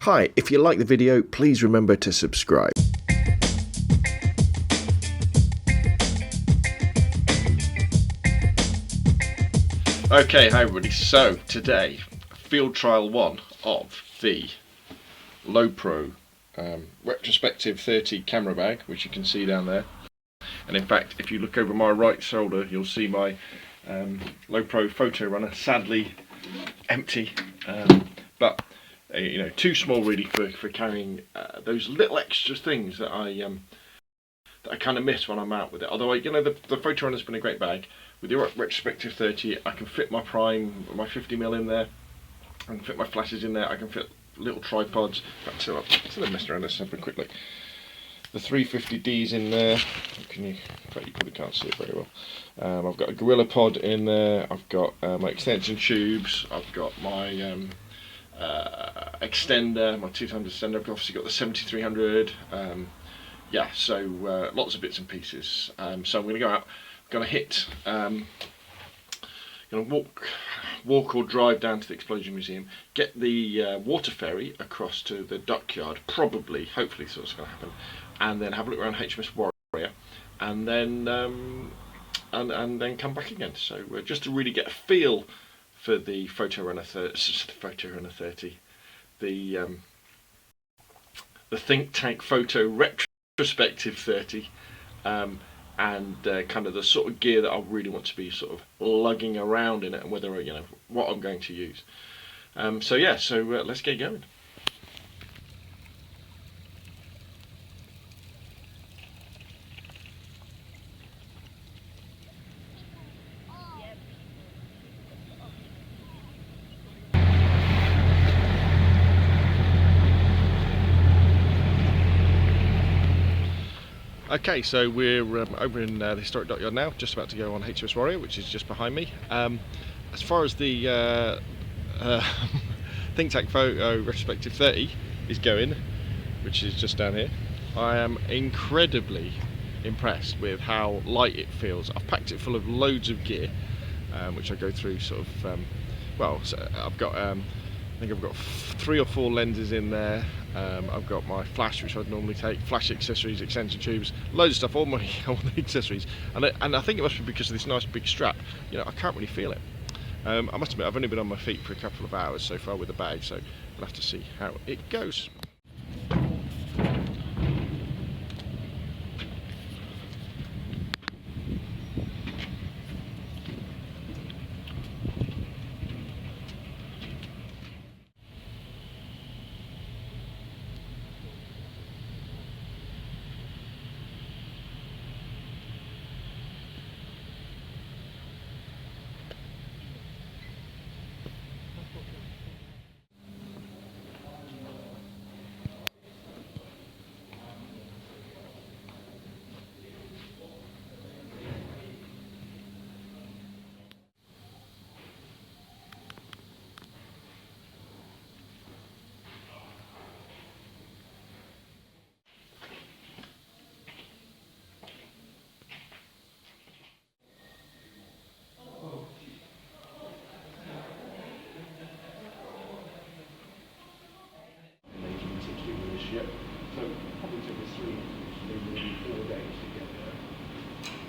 Hi, if you like the video, please remember to subscribe. Okay, hi everybody. So today, field trial 1 of the Low Pro Retrospective 30 camera bag, which you can see down there. And in fact, if you look over my right shoulder, you'll see my Low Pro photo runner, sadly empty, but you know, too small really for carrying those little extra things that I kind of miss when I'm out with it. Although you know, the photo runner's been a great bag. With the Retrospective 30, I can fit my prime, my 50mm in there. I can fit my flashes in there. I can fit little tripods. Instead of messing around, let's have a quick look. The 350Ds in there. Can you? In fact, you probably can't see it very well. I've got a Gorilla Pod in there. I've got my extension tubes. I've got my extender, my 2x extender. I've obviously got the 7300. Yeah, so lots of bits and pieces. So I'm going to go out. Going to hit. Going to walk or drive down to the Explosion Museum. Get the water ferry across to the Dockyard. Probably, hopefully, that's what's going to happen. And then have a look around HMS Warrior, and then and then come back again. So just to really get a feel for the Photo Runner 30, the ThinkTank Photo Retrospective 30, and kind of the sort of gear that I really want to be sort of lugging around in it, and whether, you know, what I'm going to use. So yeah, so let's get going. Okay, so we're over in the Historic Dockyard now, just about to go on HMS Warrior, which is just behind me. As far as the ThinkTank Photo Retrospective 30 is going, which is just down here, I am incredibly impressed with how light it feels. I've packed it full of loads of gear, which I go through sort of, well, so I've got, I think I've got 3 or 4 lenses in there. I've got my flash, which I'd normally take, flash accessories, extension tubes, loads of stuff, all the accessories, and I think it must be because of this nice big strap. You know, I can't really feel it. I must admit, I've only been on my feet for a couple of hours so far with the bag, so we'll have to see how it goes. Yep. So it probably took us 3, maybe 4 days to get there.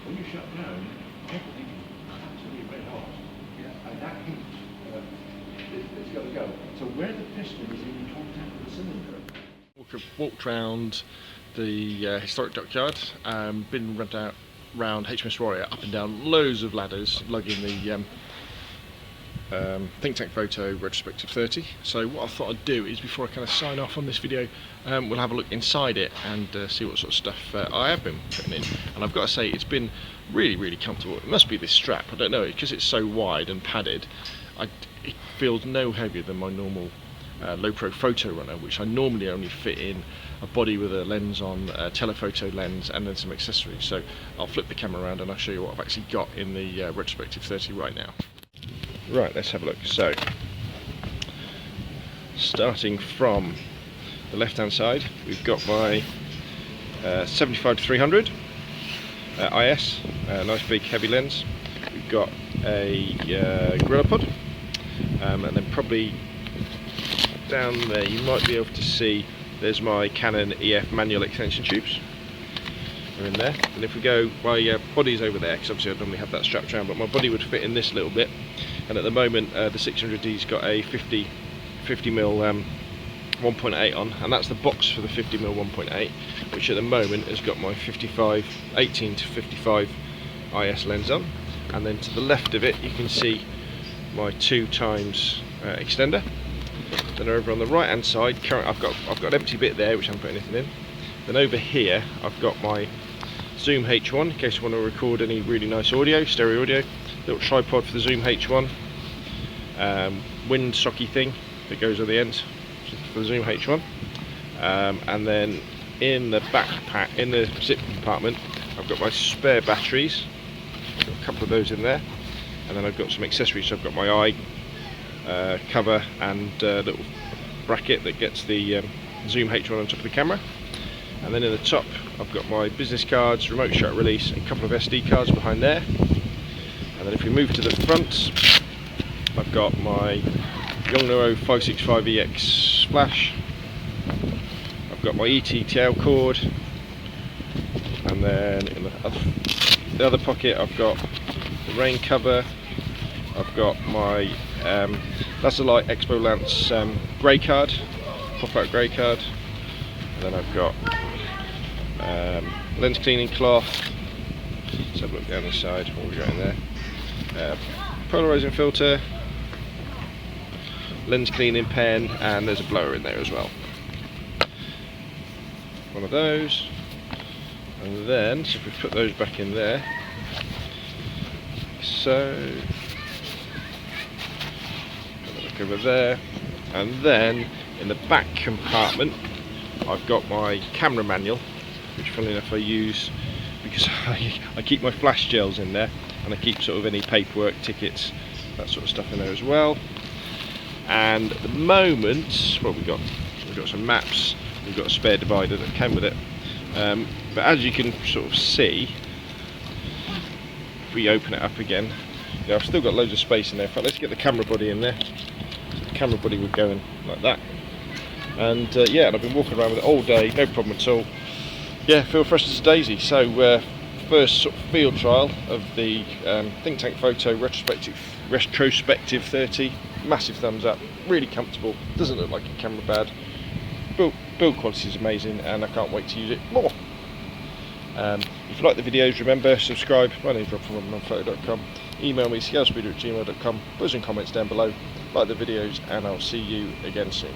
When you shut down, everything is absolutely red hot. Yeah. And that heat, it's got to go. So where the piston is in contact with the cylinder. Walked round the Historic Dockyard, been round HMS Warrior, up and down loads of ladders, lugging the ThinkTank Photo Retrospective 30. So what I thought I'd do is, before I kind of sign off on this video, we'll have a look inside it and see what sort of stuff I have been putting in. And I've got to say, it's been really comfortable. It must be this strap, I don't know, because it's so wide and padded. It feels no heavier than my normal Low Pro photo runner, which I normally only fit in a body with a lens on, a telephoto lens, and then some accessories. So I'll flip the camera around and I'll show you what I've actually got in the Retrospective 30 right now. Right, let's have a look. So, starting from the left hand side, we've got my 75-300 IS, nice big heavy lens. We've got a Gorilla Pod, and then probably down there you might be able to see there's my Canon EF manual extension tubes. They're in there. And if we go, my body's over there, because obviously I normally have that strapped around, but my body would fit in this little bit. And at the moment the 600D's got a 50mm 1.8 on, and that's the box for the 50mm 1.8, which at the moment has got my 18 to 55 IS lens on. And then to the left of it you can see my 2x extender. Then over on the right hand side, I've got an empty bit there which I haven't put anything in. Then over here I've got my Zoom H1 in case I want to record any really nice audio, stereo audio. Little tripod for the Zoom H1, wind socky thing that goes on the end for the Zoom H1, and then in the backpack, in the zip compartment, I've got my spare batteries. I've got a couple of those in there, and then I've got some accessories. So I've got my eye cover and little bracket that gets the Zoom H1 on top of the camera. And then in the top I've got my business cards, remote shut release, and a couple of SD cards behind there. And then if we move to the front, I've got my Yongnuo 565EX splash. I've got my ET tail cord, and then in the other pocket I've got the rain cover. I've got my Laserlight Expo Lance grey card, pop-out grey card, and then I've got lens cleaning cloth. Let's have a look down the side, what we got in there. Polarizing filter, lens cleaning pen, and there's a blower in there as well. One of those, and then so if we put those back in there, so have a look over there, and then in the back compartment I've got my camera manual, which funnily enough I use because I keep my flash gels in there, and I keep sort of any paperwork, tickets, that sort of stuff in there as well. And at the moment, well, we've got some maps, we've got a spare divider that came with it, but as you can sort of see, if we open it up again, you know, I've still got loads of space in there. In fact, let's get the camera body in there. So the camera body would go in like that, and yeah, and I've been walking around with it all day, no problem at all. Yeah, feel fresh as a daisy. So first sort of field trial of the ThinkTankPhoto Retrospective 30. Massive thumbs up, really comfortable, doesn't look like a camera bad, build quality is amazing, and I can't wait to use it more. If you like the videos, remember, subscribe. My name's Rob from RobmanPhoto.com. Email me scalespeeder@gmail.com. Put some comments down below, like the videos, and I'll see you again soon.